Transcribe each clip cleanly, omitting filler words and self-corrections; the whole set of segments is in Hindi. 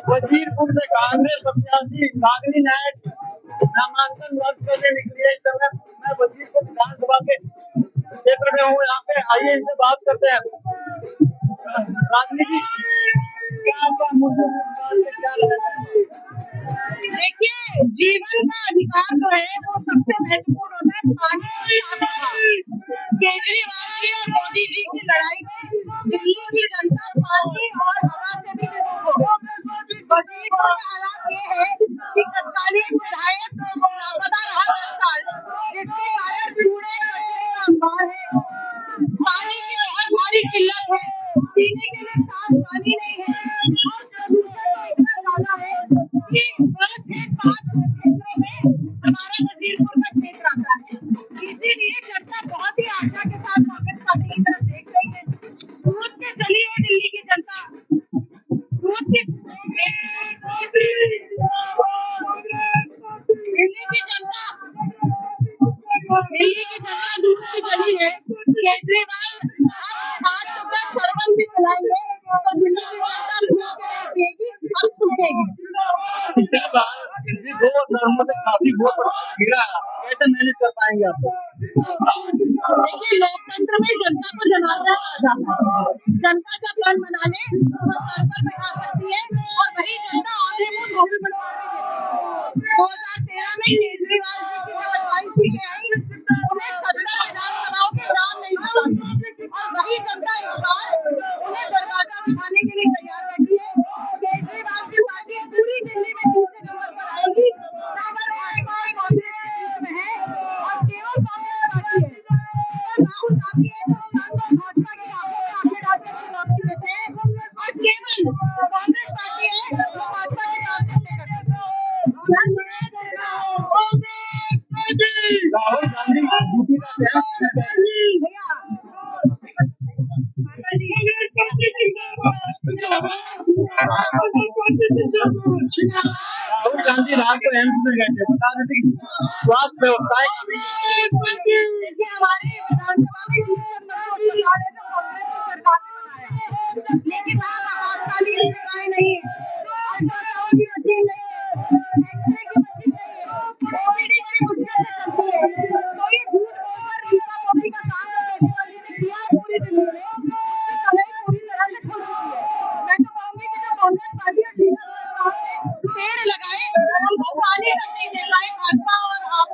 वजीरपुर से कांग्रेस प्रत्याशी रागिनी नायक नामांकन रद्द करने निकली है। इस समय मैं वजीरपुर विधानसभा के क्षेत्र में हूँ। यहाँ पे आइए इनसे बात करते हैं। रागिनी जी, क्या आपका मुद्दे क्या रहेगा? देखिए, जीवन का अधिकार जो है वो सबसे महत्वपूर्ण होता है। पानी और हवा। केजरीवाल जी और मोदी जी की लड़ाई में दिल्ली की जनता पानी और हवा से भी विमुख हो। वजीरपुर का हालात ये है कि तत्कालीन विधायक लापता रहा 10 साल, जिसके कारण कूड़े कचरे का अंबार है। पानी की बहुत भारी किल्लत है, पीने के लिए साफ पानी नहीं है और प्रदूषण इतना ज्यादा है कि बस 5 क्षेत्रों में हमारा वजीरपुर का क्षेत्र आता है। इसीलिए जनता बहुत ही आशा के साथ कांग्रेस पार्टी की तरफ देख रही है। कूद के चली है दिल्ली की जनता, कूद के दिल्ली की जनता दूध की गली है। केजरीवाल आज तो तक शरबत भी पिलाएंगे तो दिल्ली की जनता भूख के नहीं पिएगी, अब टूटेगी। पिछली बार दो टर्मों से काफी वोट गिरा, कैसे मैनेज कर पाएंगे आप? देखिए, लोकतंत्र में जनता को जनार्दन कहा जाता है। जनता जब मन बना ले तो सर पर बैठा सकती है और वही जनता आधे मुंह धोबी बनवा के 2013 में केजरीवाल जी की जब 28 सीटें आई, उन्हें 70 विधानसभाओं के नाम नहीं पता और वही जनता इस बार उन्हें दरवाजा दिखाने के लिए तैयार बैठी है। केजरीवाल की पार्टी पूरी दिल्ली में दूसरे नंबर पर आएगी। नंबर भाजपा और कांग्रेस के बीच में है और केवल कांग्रेस पार्टी है। राहुल गांधी है तो किसान भाजपा की आंखों में आंखें डालकर चुनौती देते हैं और केवल कांग्रेस पार्टी है तो भाजपा के नाम को लेकर राहुल गांधी यूपी का राहुल गांधी रात को एम्स में गए थे, बता देते कि स्वास्थ्य व्यवस्थाएं देखिए, हमारे विधानसभा में लेकिन वहाँ आपातकालीन सेवाएं नहीं है, अल्ट्रासाउंड की मशीन नहीं है, एक्सरे की मशीन नहीं है, ओपीडी बड़ी मुश्किल से चलती है। तो ये झूठ बोलकर रीता कॉपी का काम केजरीवाल जी ने किया है पूरी दिल्ली में, उसकी कमाई पूरी तरह से खुल चुकी है। मैं तो कहूँगी कि जो कांग्रेस पार्टी और शीला सरकार ने पेड़ लगाए, हमको पानी तक नहीं दे पाए भाजपा और आप।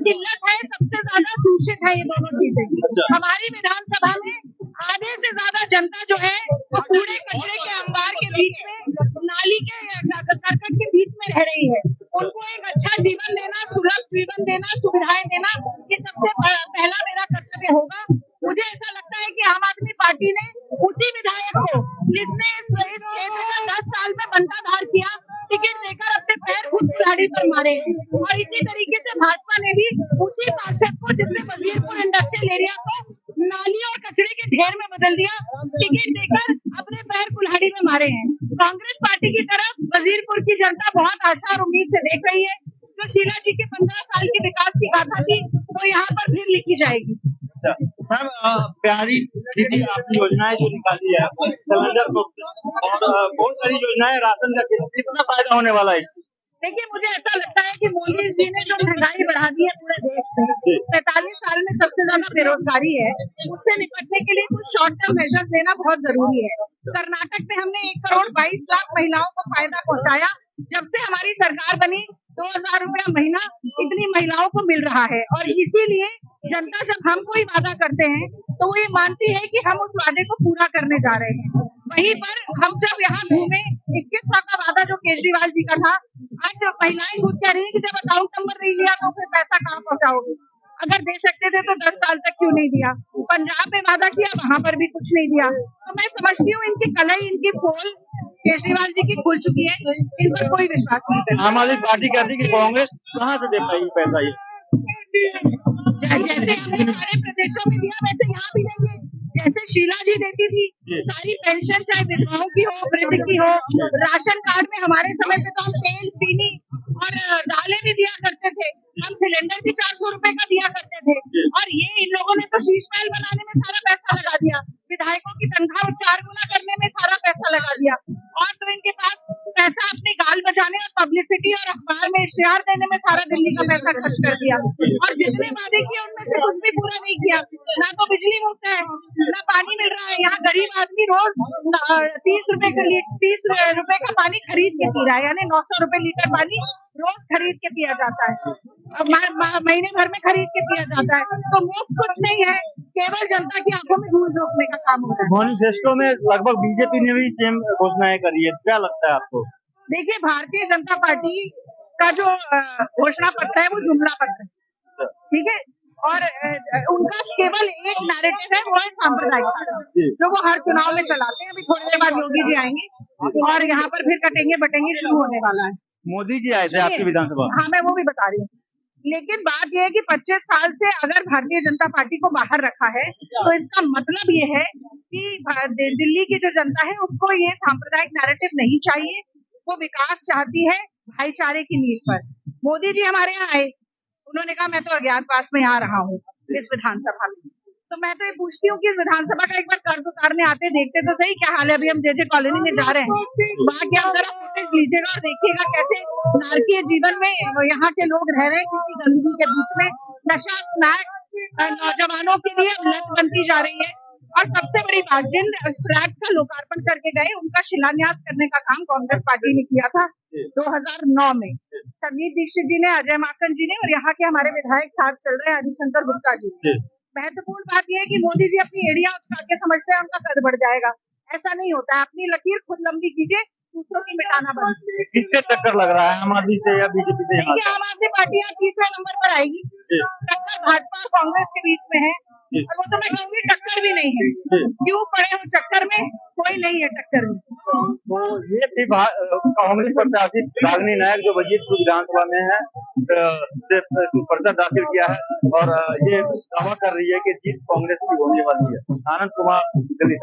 किल्लत है, सबसे ज्यादा दूषित है ये दोनों चीजें। हमारी विधानसभा में आधे से ज्यादा जनता जो है वो कूड़े कचरे के अंबार के बीच में, नाली के करकट के बीच में रह रही है। उनको एक अच्छा जीवन देना, सुलभ जीवन देना, सुविधाएं देना, ये सबसे पहला मेरा कर्तव्य होगा। मुझे ऐसा लगता है कि आम आदमी पार्टी ने उसी विधायक को जिसने इस क्षेत्र का 10 साल में बंटाधार किया, टिकट देकर अपने पैर खुद कुल्हाड़ी पर मारे और इसी तरीके से भाजपा ने भी उसी पार्षद को जिसने वजीरपुर इंडस्ट्रियल एरिया को नाली और कचरे के ढेर में बदल दिया, टिकट देकर अपने पैर कुल्हाड़ी में मारे हैं। कांग्रेस पार्टी की तरफ वजीरपुर की जनता बहुत आशा और उम्मीद से देख रही है। जो शीला जी के 15 साल की विकास की गाथा थी वो यहाँ पर फिर लिखी जाएगी। मैम, प्यारी दीदी आपकी योजनाएं जो निकाली है, सिलेंडर और बहुत सारी योजनाएं, राशन का कितना फायदा होने वाला है इससे? देखिए, मुझे ऐसा लगता है कि मोदी जी ने जो महंगाई बढ़ा दी है पूरे देश में, 45 साल में सबसे ज्यादा बेरोजगारी है, उससे निपटने के लिए कुछ शॉर्ट टर्म मेजर्स लेना बहुत जरूरी है। कर्नाटक में हमने 1 करोड़ 22 लाख महिलाओं को फायदा पहुंचाया। जब से हमारी सरकार बनी 2000 रुपया महीना इतनी महिलाओं को मिल रहा है और इसीलिए जनता जब हम कोई वादा करते हैं तो वो ये मानती है कि हम उस वादे को पूरा करने जा रहे हैं। वहीं पर हम जब यहाँ घूमे, 2100 का वादा जो केजरीवाल जी का था, आज महिलाएं खुद कह रही है कि जब अकाउंट नंबर नहीं लिया तो फिर पैसा कहाँ पहुँचाओगे? अगर दे सकते थे तो 10 साल तक क्यों नहीं दिया? पंजाब में वादा किया, वहाँ पर भी कुछ नहीं दिया। तो मैं समझती हूँ इनकी कलई, इनकी पोल केजरीवाल जी की खुल चुकी है, इन पर कोई विश्वास नहीं। आम आदमी पार्टी कहती है कि कांग्रेस कहाँ से दे पाएगी पैसा ये? जैसे हमने सारे प्रदेशों में दिया वैसे यहाँ भी देंगे। जैसे शीला जी देती थी सारी पेंशन, चाहे विधवाओं की हो, वृद्ध की हो, राशन कार्ड में हमारे समय पे तो हम तेल, चीनी और दालें भी दिया करते थे। हम सिलेंडर भी 400 रुपए का दिया करते थे। और ये इन लोगों ने तो शीश महल बनाने में सारा पैसा लगा दिया, विधायकों की तनख्वाह 4 गुना करने में सारा पैसा लगा दिया। और तो इनके पास पैसा अपने गाल बजाने और पब्लिसिटी और अखबार में इश्तेहार देने में सारा दिल्ली का पैसा खर्च कर दिया। और जितने वादे किए उनमें से कुछ भी पूरा नहीं किया। ना तो बिजली मुफ्त है, ना पानी मिल रहा है। यहाँ गरीब आदमी रोज 30 रुपए का पानी खरीद के पी रहा है, यानी 900 रुपए लीटर पानी रोज खरीद के पिया जाता है। महीने भर में खरीद के पिया जाता है। तो मुफ्त कुछ नहीं है, केवल जनता की आंखों में धूल झोंकने का काम होता है। मैनिफेस्टो में लगभग बीजेपी ने भी सेम घोषणाएं करी है, क्या लगता है आपको? देखिए, भारतीय जनता पार्टी का जो घोषणा पत्र है वो जुमला पत्र है, ठीक है। और उनका केवल एक नैरेटिव है, वो है सांप्रदायिकता, जो वो हर चुनाव में चलाते हैं। अभी थोड़ी देर बाद योगी जी आएंगे और यहाँ पर फिर कटेंगे बटेंगे शुरू होने वाला है। मोदी जी आए थे आपकी विधानसभा? हाँ, मैं वो भी बता रही हूँ। लेकिन बात यह है कि 25 साल से अगर भारतीय जनता पार्टी को बाहर रखा है तो इसका मतलब ये है कि दिल्ली की जो जनता है उसको ये सांप्रदायिक नैरेटिव नहीं चाहिए। वो विकास चाहती है भाईचारे की नींव पर। मोदी जी हमारे यहाँ आए, उन्होंने कहा मैं तो अज्ञातवास में आ रहा हूँ इस विधानसभा में। तो मैं तो ये पूछती हूँ कि इस विधानसभा का एक बार कर्ज उतारने आते देखते तो सही क्या हाल है। अभी हम जे कॉलोनी में जा रहे हैं, वहाँ की आप जरा फुटेज लीजिएगा और देखिएगा कैसे नारकीय जीवन में यहाँ के लोग रह रहे हैं, कितनी गंदगी के बीच में। नशा स्मैक नौजवानों के लिए लत बनती जा रही है। और सबसे बड़ी बात, जिन फ्लैट्स का लोकार्पण करके गए उनका शिलान्यास करने का काम कांग्रेस पार्टी ने किया था 2009 में। संदीप दीक्षित जी ने, अजय माकन जी ने और यहाँ के हमारे विधायक साथ चल रहे हैं हरिशंकर गुप्ता जी। महत्वपूर्ण बात यह है कि मोदी जी अपनी एड़ियां उछाल के समझते हैं उनका कद बढ़ जाएगा। ऐसा नहीं होता है। अपनी लकीर खुद लंबी कीजिए, दूसरों की मिटाना बंद कीजिए। किससे टक्कर लग रहा है, आम आदमी से या बीजेपी से? आम आदमी पार्टी यहाँ तीसरे नंबर पर आएगी। टक्कर भाजपा और कांग्रेस के बीच में है, और वो तो मैं कहूँगी टक्कर भी नहीं है। क्यों पड़े हो चक्कर में, कोई नहीं है टक्कर में। तो ये थी कांग्रेस प्रत्याशी रागिनी नायक जो वजीरपुर विधानसभा में है, पर्चा दाखिल किया है और ये दावा कर रही है कि जीत कांग्रेस की होने वाली है। आनंद कुमार दिल्ली।